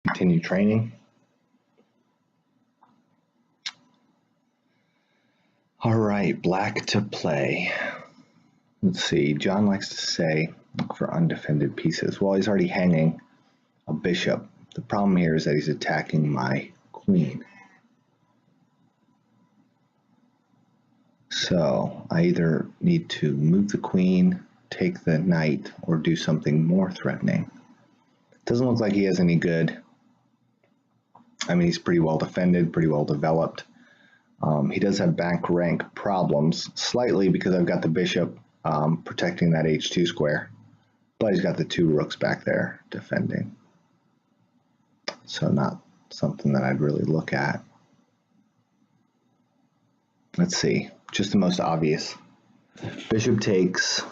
Continue training. All right, black to play. Let's see, John likes to say, look for undefended pieces. Well, he's already hanging a bishop. The problem here is that he's attacking my queen. So I either need to move the queen, take the knight, or do something more threatening. Doesn't look like he has any good. I mean, he's pretty well defended, pretty well developed. He does have back rank problems, slightly because I've got the bishop protecting that h2 square, but he's got the two rooks back there defending. So not something that I'd really look at. Let's see, just the most obvious. Bishop takes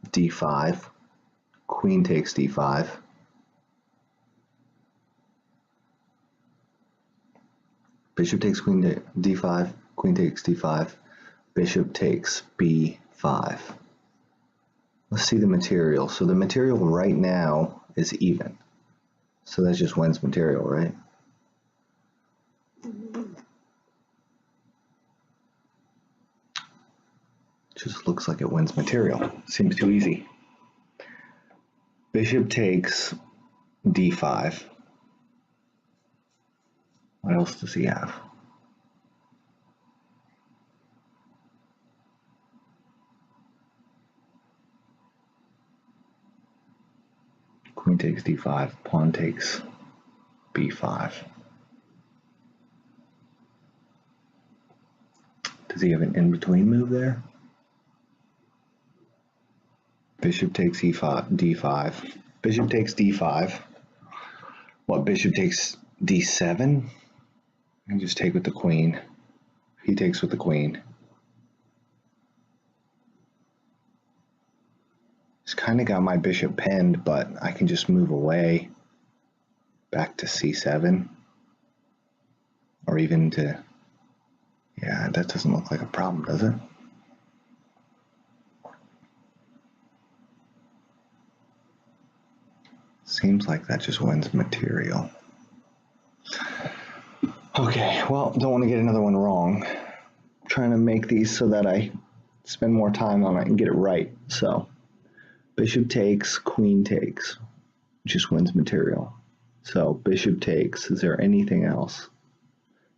d5, queen takes d5. Bishop takes queen to d5, queen takes d5, bishop takes b5. Let's see the material. So the material right now is even. So that just wins material, right? Just looks like it wins material. Seems too easy. Bishop takes d5. What else does he have? Queen takes d5, pawn takes b5. Does he have an in-between move there? Bishop takes e5, d5. Bishop takes d5. What, bishop takes d7? And just take with the queen. He takes with the queen. He's kind of got my bishop pinned, but I can just move away back to c7. Or even to, yeah, that doesn't look like a problem, does it? Seems like that just wins material. Okay, well, don't want to get another one wrong. I'm trying to make these so that I spend more time on it and get it right. So, bishop takes, queen takes, just wins material. So, bishop takes, is there anything else?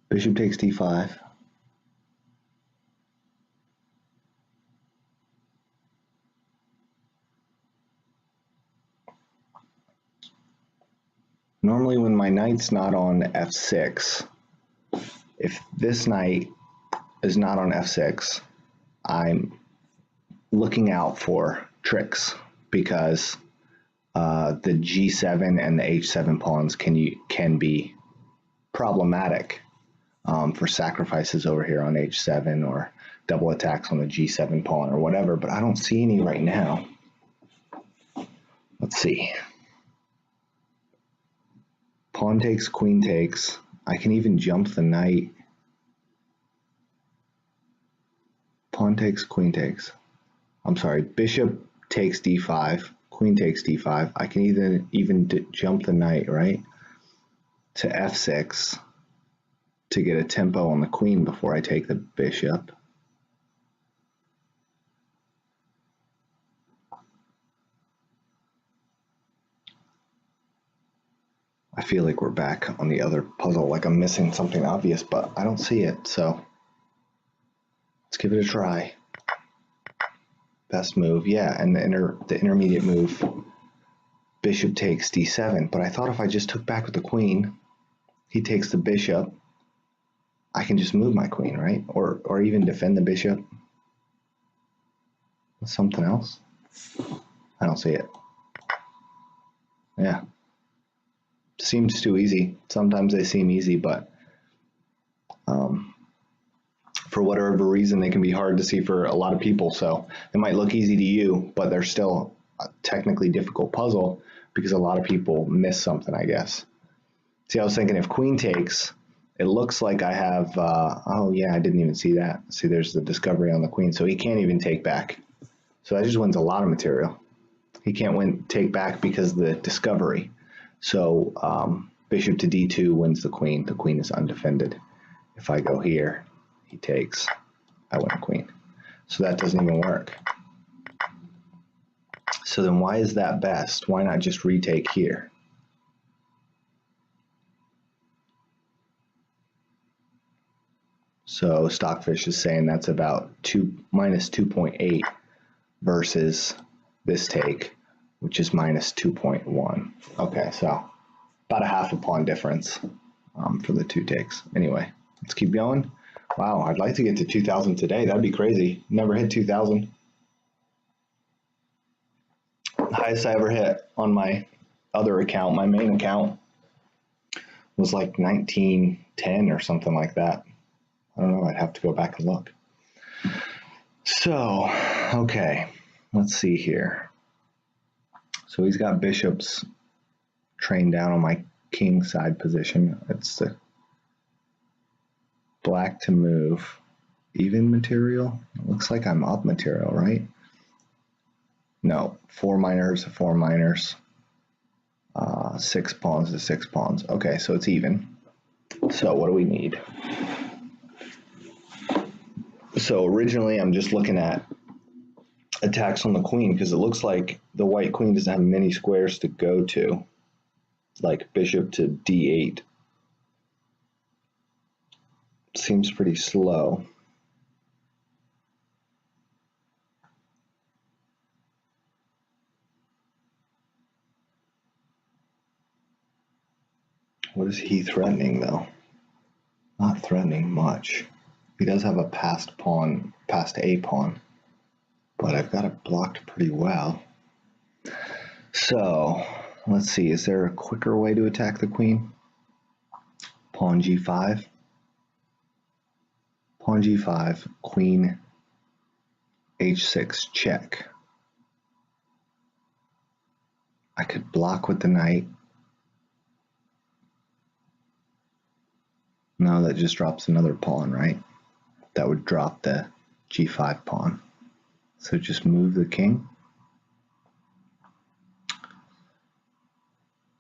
Bishop takes d5. Normally when my knight's not on f6, if this knight is not on f6, I'm looking out for tricks because the g7 and the h7 pawns can be problematic for sacrifices over here on h7 or double attacks on the g7 pawn or whatever, but I don't see any right now. Let's see. Pawn takes, queen takes. I can even jump the knight. Pawn takes, queen takes. I'm sorry, bishop takes d5, queen takes d5. I can even jump the knight, right, to f6 to get a tempo on the queen before I take the bishop. I feel like we're back on the other puzzle, like I'm missing something obvious, but I don't see it, so let's give it a try. Best move, yeah, and the intermediate move, bishop takes d7, but I thought if I just took back with the queen, he takes the bishop, I can just move my queen, right? Or even defend the bishop with something else. I don't see it. Yeah. Seems too easy. Sometimes they seem easy, but for whatever reason, they can be hard to see for a lot of people. So they might look easy to you, but they're still a technically difficult puzzle because a lot of people miss something, I guess. See, I was thinking if queen takes, it looks like I have, oh yeah, I didn't even see that. See, there's the discovery on the queen, so he can't even take back. So that just wins a lot of material. He can't take back because of the discovery. So Bishop to d2 wins the queen. The queen is undefended. If I go here, he takes, I win a queen. So that doesn't even work. So then why is that best? Why not just retake here? So Stockfish is saying that's about minus 2.8 versus this take, which is minus 2.1. Okay, so about a half a pawn difference for the two takes. Anyway, let's keep going. Wow, I'd like to get to 2,000 today. That'd be crazy. Never hit 2,000. The highest I ever hit on my other account, my main account, was like 1910 or something like that. I don't know, I'd have to go back and look. So, okay, let's see here. So he's got bishops trained down on my king side position. It's the black to move. Even material? It looks like I'm up material, right? No, 4 minors to 4 minors. 6 pawns to 6 pawns. Okay, so it's even. So what do we need? So originally I'm just looking at attacks on the queen because it looks like the white queen doesn't have many squares to go to, like bishop to d8. Seems pretty slow. What is he threatening though? Not threatening much. He does have a passed a pawn, but I've got it blocked pretty well. So let's see, is there a quicker way to attack the queen? Pawn g5. Pawn g5, queen h6 check. I could block with the knight. No, that just drops another pawn, right? That would drop the g5 pawn. So just move the king.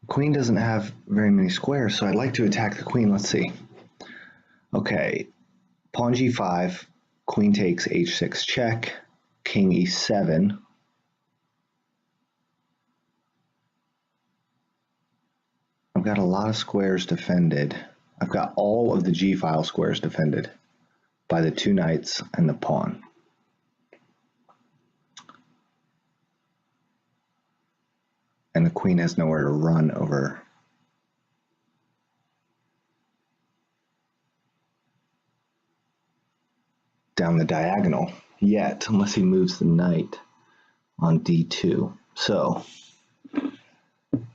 Queen doesn't have very many squares, so I'd like to attack the queen. Let's see. Okay, pawn g5, queen takes h6 check, king e7. I've got a lot of squares defended. I've got all of the g-file squares defended by the 2 knights and the pawn. And the queen has nowhere to run over. Down the diagonal yet, unless he moves the knight on d2. So,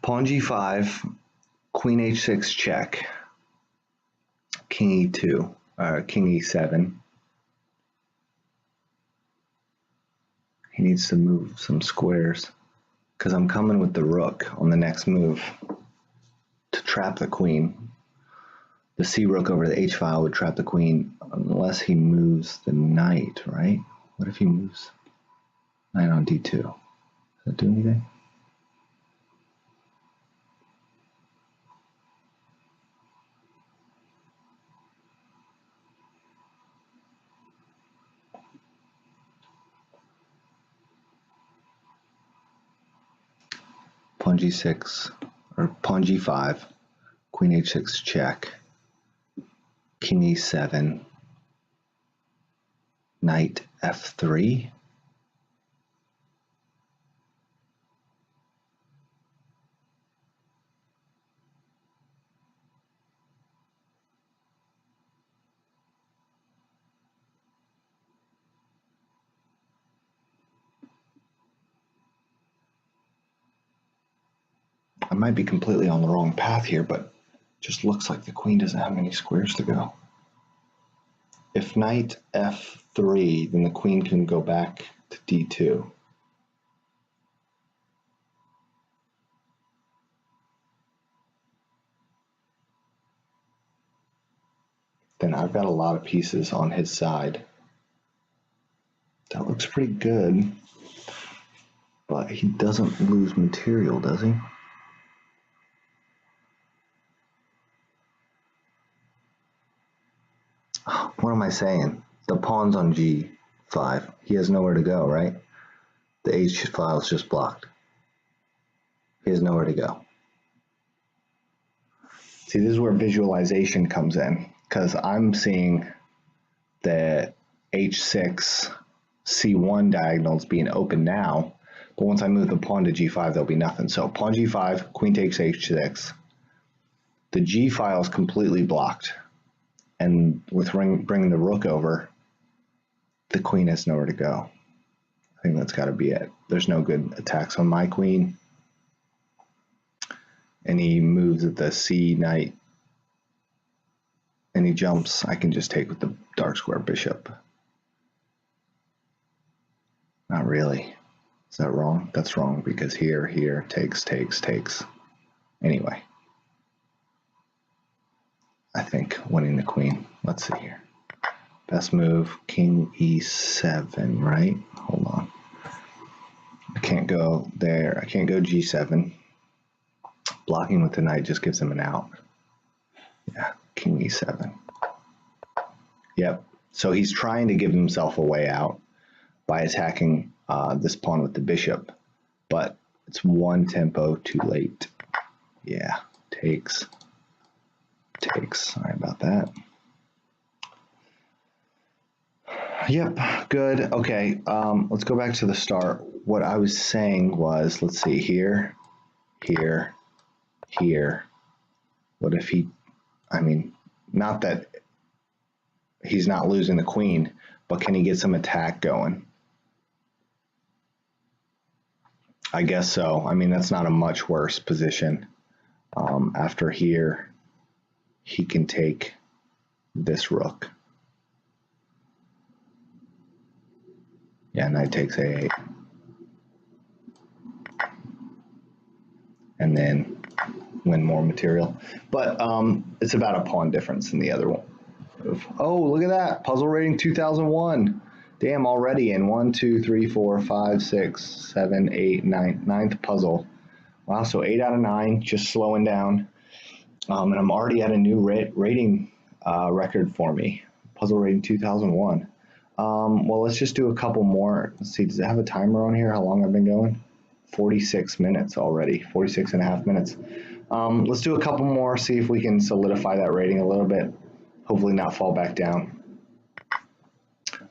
pawn g5, queen h6 check, king e2, king e7. He needs to move some squares because I'm coming with the rook on the next move to trap the queen. The c rook over the h file would trap the queen unless he moves the knight, right? What if he moves knight on d2? Does that do anything? Pawn g6, or pawn g5, queen h6 check, king e7, knight f3. I might be completely on the wrong path here, but it just looks like the queen doesn't have many squares to go. If knight f3, then the queen can go back to d2. Then I've got a lot of pieces on his side. That looks pretty good, but he doesn't lose material, does he? What am I saying? The pawn's on g5. He has nowhere to go, right? The h file is just blocked. He has nowhere to go. See, this is where visualization comes in, because I'm seeing the h6 c1 diagonals being open now, but once I move the pawn to g5, there'll be nothing. So pawn g5, queen takes h6. The g file is completely blocked, and with bringing the rook over, the queen has nowhere to go. I think that's got to be it. There's no good attacks on my queen. And he moves at the c knight, and he jumps. I can just take with the dark square bishop. Not really. Is that wrong? That's wrong, because here, takes. Anyway, I think winning the queen. Let's see here. Best move, king e7, right? Hold on. I can't go there. I can't go g7. Blocking with the knight just gives him an out. Yeah, king e7. Yep. So he's trying to give himself a way out by attacking this pawn with the bishop, but it's one tempo too late. Yeah, takes. Sorry about that. Yep, good. Okay, let's go back to the start. What I was saying was, let's see, here. What if he, I mean, not that he's not losing the queen, but can he get some attack going? I guess so. I mean, that's not a much worse position. After here, he can take this rook. Yeah, knight takes a8. And then win more material. But it's about a pawn difference in the other one. Oh, look at that. Puzzle rating 2001. Damn, already in 1, 2, 3, 4, 5, 6, 7, 8, 9. Ninth puzzle. Wow, so 8 out of 9, just slowing down. And I'm already at a new rating record for me. Puzzle rating 2001. Well, let's just do a couple more. Let's see, does it have a timer on here? How long I've been going? 46 minutes already, 46 and a half minutes. Let's do a couple more, see if we can solidify that rating a little bit. Hopefully not fall back down.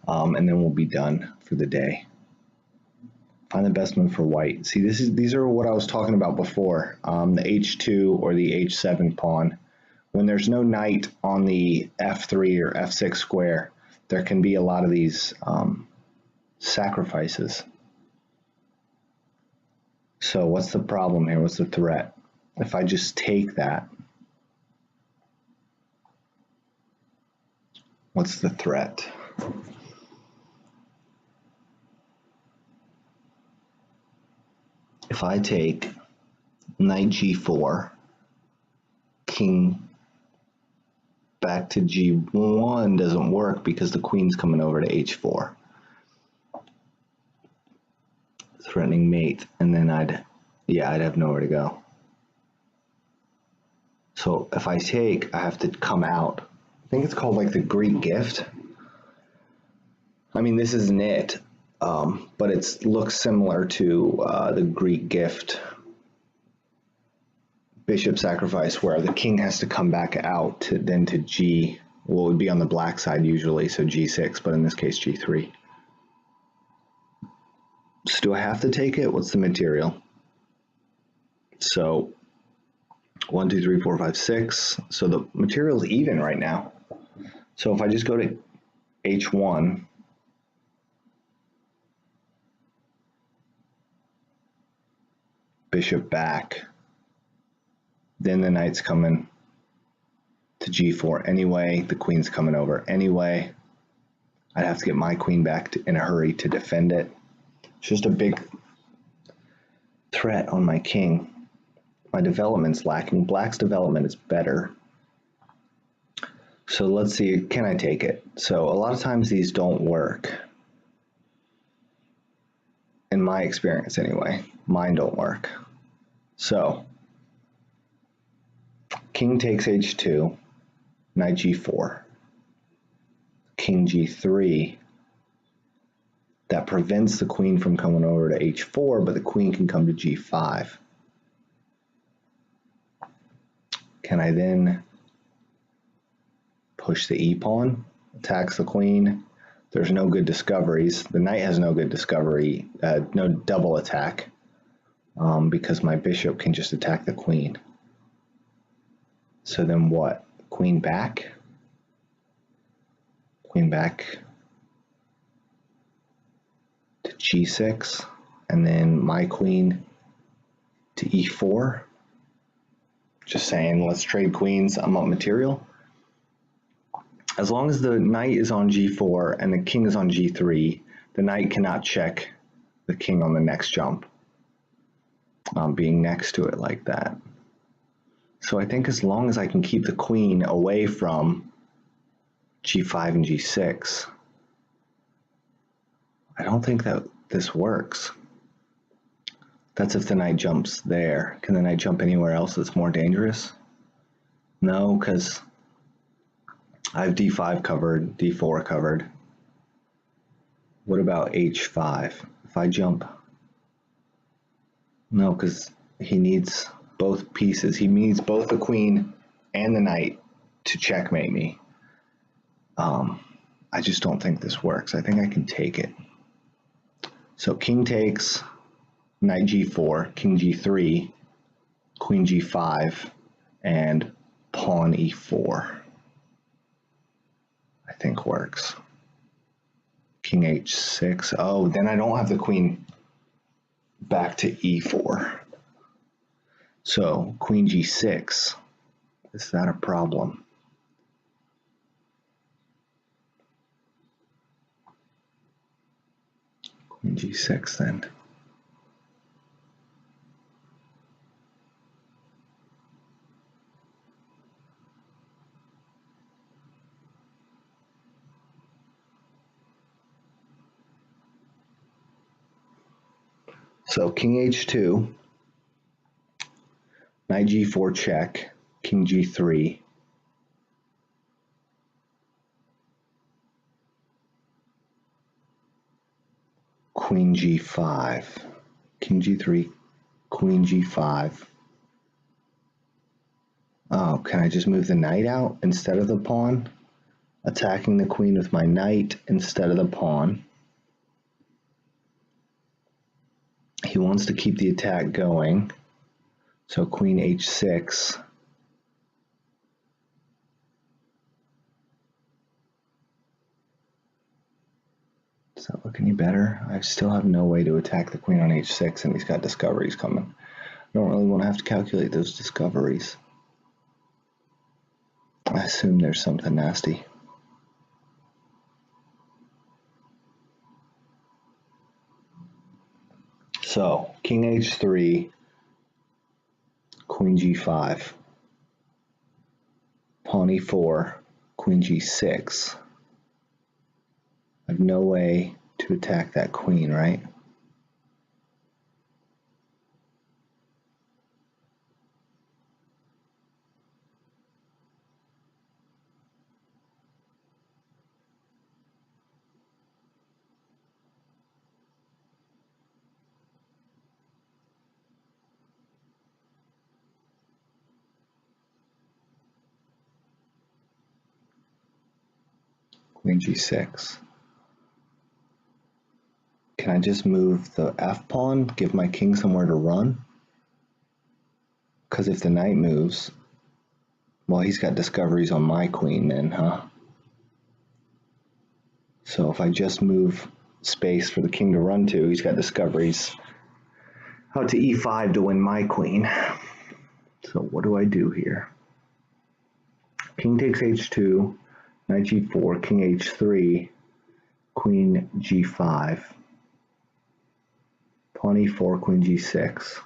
And then we'll be done for the day. Find the best move for white. See, these are what I was talking about before. The h2 or the h7 pawn. When there's no knight on the f3 or f6 square, there can be a lot of these sacrifices. So what's the problem here? What's the threat? If I just take that, what's the threat? If I take knight g4, king back to g1 doesn't work because the queen's coming over to h4. Threatening mate, and then I'd have nowhere to go. So if I take, I have to come out. I think it's called like the Greek gift. I mean, this isn't it, but it looks similar to the Greek gift bishop sacrifice, where the king has to come back out to g, well, it would be on the black side usually, so g6, but in this case g3. So do I have to take it? What's the material? So 1, 2, 3, 4, 5, 6. So the material is even right now. So if I just go to h1, bishop back, then the knight's coming to g4 anyway, the queen's coming over anyway. I'd have to get my queen back in a hurry to defend it. It's just a big threat on my king. My development's lacking. Black's development is better. So let's see, can I take it? So a lot of times these don't work. In my experience anyway, mine don't work. So king takes h2, knight g4. king g3 that prevents the queen from coming over to h4, but the queen can come to g5. Can I then push the e-pawn, attacks the queen? There's no good discoveries. The knight has no good discovery, no double attack, because my bishop can just attack the queen. So then what? Queen back? Queen back to g6, and then my queen to e4. Just saying, let's trade queens. I'm up material. As long as the knight is on g4 and the king is on g3, the knight cannot check the king on the next jump, being next to it like that. So I think as long as I can keep the queen away from g5 and g6, I don't think that this works. That's if the knight jumps there. Can the knight jump anywhere else that's more dangerous? No, because I have d5 covered, d4 covered. What about h5? If I jump, no, because he needs both pieces. He needs both the queen and the knight to checkmate me. I just don't think this works. I think I can take it. So king takes, knight g4, king g3, queen g5, and pawn e4. I think works. King h6. Oh, then I don't have the queen back to e4. So queen g6. Is that a problem? Queen g6 then. So king h2, knight g4 check, king g3, queen g5, king g3, queen g5. Oh, can I just move the knight out instead of the pawn? Attacking the queen with my knight instead of the pawn. He wants to keep the attack going. So queen h6. Does that look any better? I still have no way to attack the queen on h6, and he's got discoveries coming. I don't really want to have to calculate those discoveries. I assume there's something nasty. So king h3, queen g5, pawn e4, queen g6. I have no way to attack that queen, right? Queen g6. Can I just move the f-pawn, give my king somewhere to run? Because if the knight moves, well, he's got discoveries on my queen then, huh? So if I just move space for the king to run to, he's got discoveries out to e5 to win my queen. So what do I do here? King takes h2, knight g4, king h3, queen g5, pawn e4, queen g6.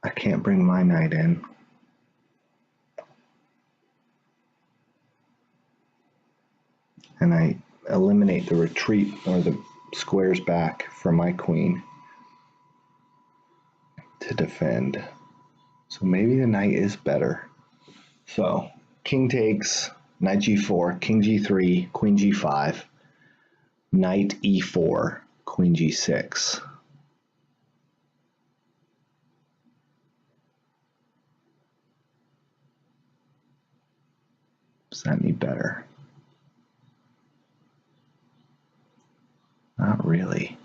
I can't bring my knight in. And I eliminate the retreat or the squares back for my queen to defend. So maybe the knight is better. So king takes, knight g4, king g3, queen g5, knight e4, queen g6. Does that any better? Not really.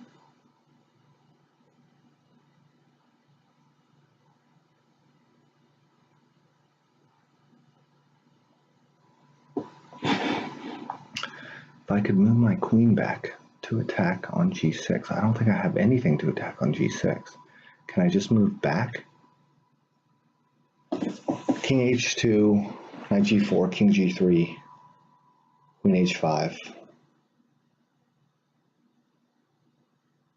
If I could move my queen back to attack on g6, I don't think I have anything to attack on g6. Can I just move back? King h2, knight g4, king g3, queen h5.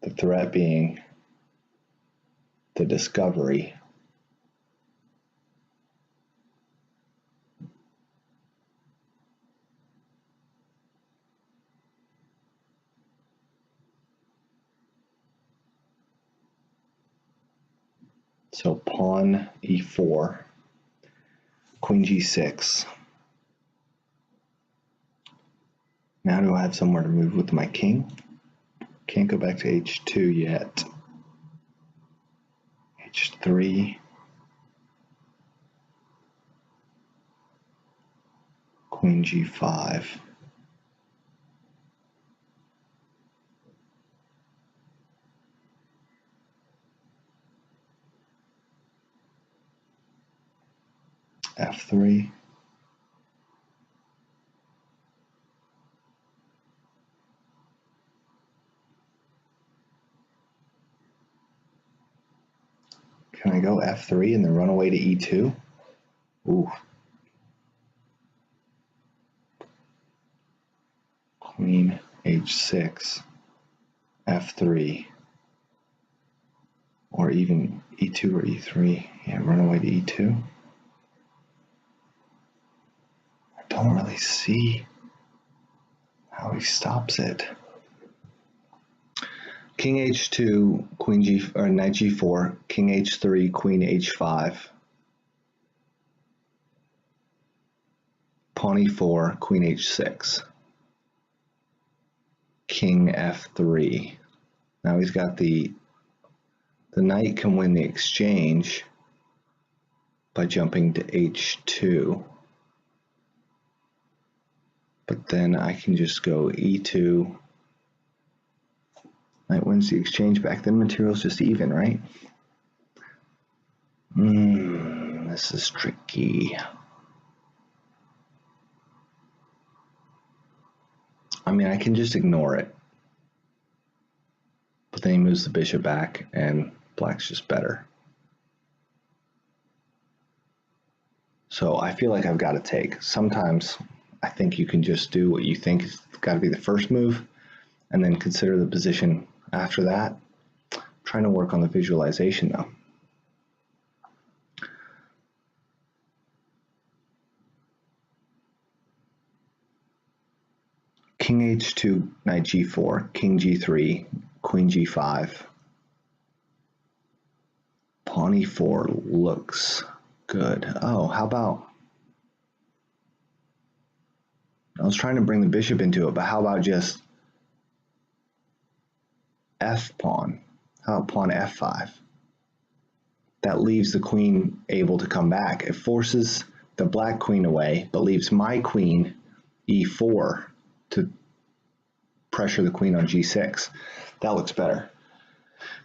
The threat being the discovery. So pawn e4, queen g6. Now do I have somewhere to move with my king? Can't go back to h2 yet. h3. Queen g5. f3. Can I go f3 and then run away to e2? Ooh. Queen h6, f3, or even e2 or e3. Yeah, run away to e2. I don't really see how he stops it. King h2, queen g, or knight g4, king h3, queen h5, pawn e4, queen h6, king f3. Now he's got the knight can win the exchange by jumping to h2, but then I can just go e2. Knight wins the exchange back, then material's just even, right? This is tricky. I mean, I can just ignore it. But then he moves the bishop back, and black's just better. So I feel like I've got to take. Sometimes I think you can just do what you think has got to be the first move, and then consider the position after that. I'm trying to work on the visualization though. King h2, knight g4, king g3, queen g5. Pawn e4 looks good. Oh, how about, I was trying to bring the bishop into it, but how about just f pawn? How about pawn f5? That leaves the queen able to come back. It forces the black queen away, but leaves my queen e4 to pressure the queen on g6. That looks better.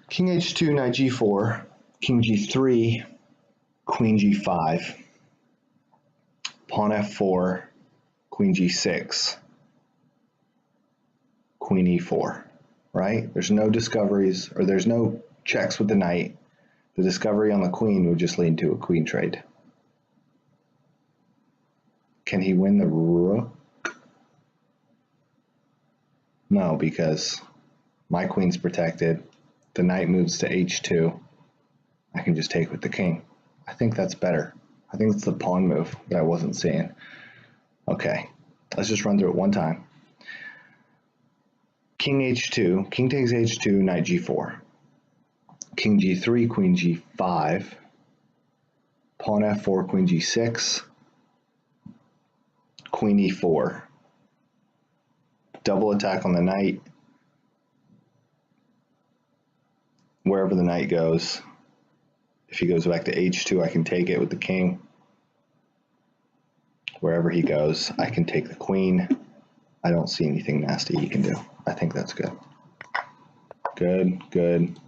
King h2, knight g4, king g3, queen g5, pawn f4, queen g6, queen e4, right? There's no discoveries, or there's no checks with the knight. The discovery on the queen would just lead to a queen trade. Can he win the rook? No, because my queen's protected. The knight moves to h2. I can just take with the king. I think that's better. I think it's the pawn move that I wasn't seeing. Okay, let's just run through it one time. King h2, king takes h2, knight g4. King g3, queen g5. Pawn f4, queen g6. queen e4. Double attack on the knight. Wherever the knight goes. If he goes back to h2, I can take it with the king. Wherever he goes, I can take the queen. I don't see anything nasty he can do. I think that's good. Good, good,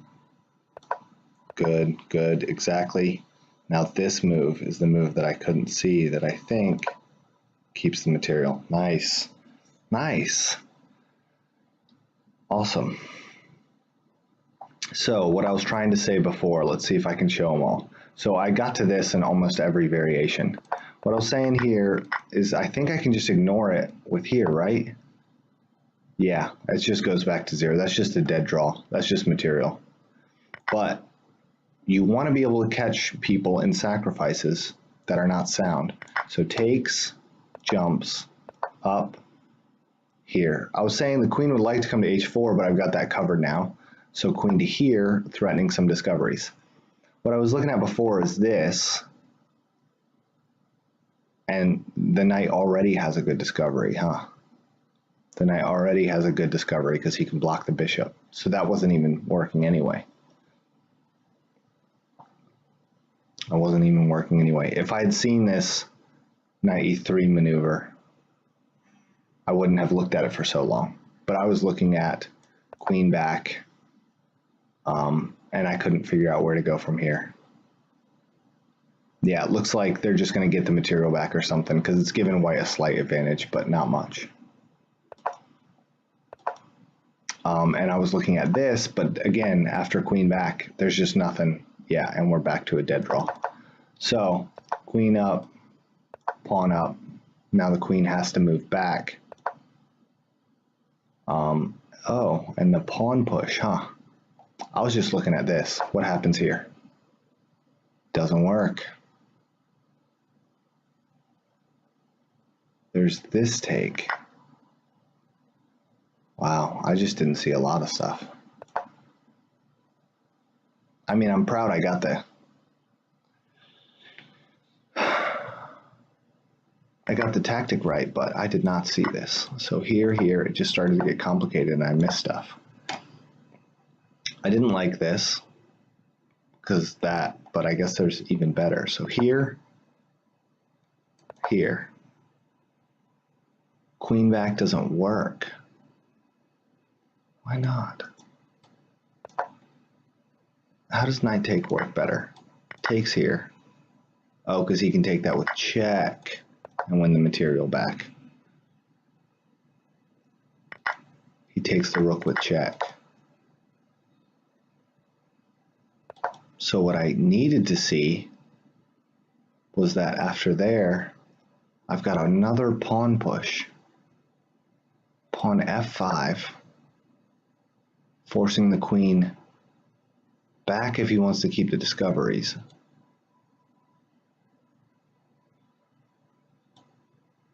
good, good, exactly. Now this move is the move that I couldn't see that I think keeps the material. Nice, nice. Awesome. So what I was trying to say before, let's see if I can show them all. So I got to this in almost every variation. What I was saying here is I think I can just ignore it with here, right? Yeah, it just goes back to 0. That's just a dead draw. That's just material. But you want to be able to catch people in sacrifices that are not sound. So takes, jumps, up, here. I was saying the queen would like to come to h4, but I've got that covered now. So queen to here, threatening some discoveries. What I was looking at before is this, and the knight already has a good discovery, huh? The knight already has a good discovery because he can block the bishop. So that wasn't even working anyway. I wasn't even working anyway. If I had seen this knight e3 maneuver, I wouldn't have looked at it for so long. But I was looking at queen back, and I couldn't figure out where to go from here. Yeah, it looks like they're just going to get the material back or something because it's given white a slight advantage, but not much. And I was looking at this, but again, after queen back, there's just nothing. Yeah, and we're back to a dead draw. So queen up, pawn up. Now the queen has to move back. Oh, and the pawn push, huh? I was just looking at this. What happens here? Doesn't work. There's this take. Wow, I just didn't see a lot of stuff. I mean, I'm proud I got the tactic right, but I did not see this. So here, it just started to get complicated and I missed stuff. I didn't like this because that, but I guess there's even better. So here, queen back doesn't work. Why not? How does knight take work better? Takes here. Oh, because he can take that with check and win the material back. He takes the rook with check. So what I needed to see was that after there, I've got another pawn push. Pawn f5, forcing the queen back if he wants to keep the discoveries.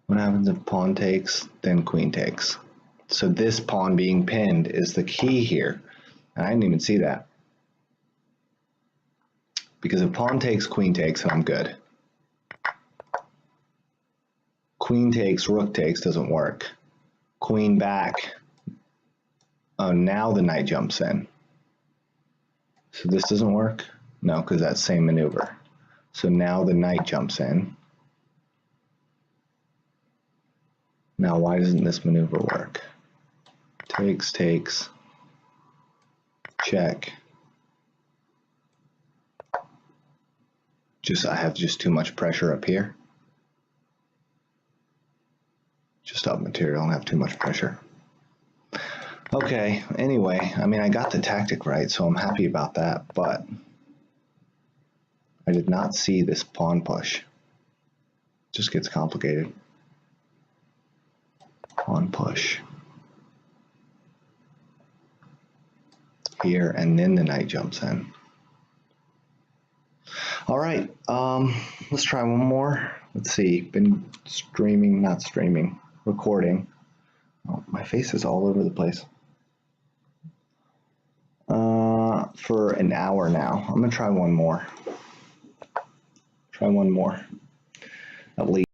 What happens if pawn takes, then queen takes? So this pawn being pinned is the key here. And I didn't even see that. Because if pawn takes, queen takes, and I'm good. Queen takes, rook takes doesn't work. Queen back. Oh, now the knight jumps in. So this doesn't work? No, because that's same maneuver. So now the knight jumps in. Now why doesn't this maneuver work? Takes, takes, check. I have just too much pressure up here. Just up material and have too much pressure. Okay, anyway, I mean, I got the tactic right, so I'm happy about that, but I did not see this pawn push. It just gets complicated. Pawn push. Here, and then the knight jumps in. All right, let's try one more. Let's see, been streaming, not streaming, recording. Oh, my face is all over the place. For an hour now. I'm gonna try one more. Try one more, at least.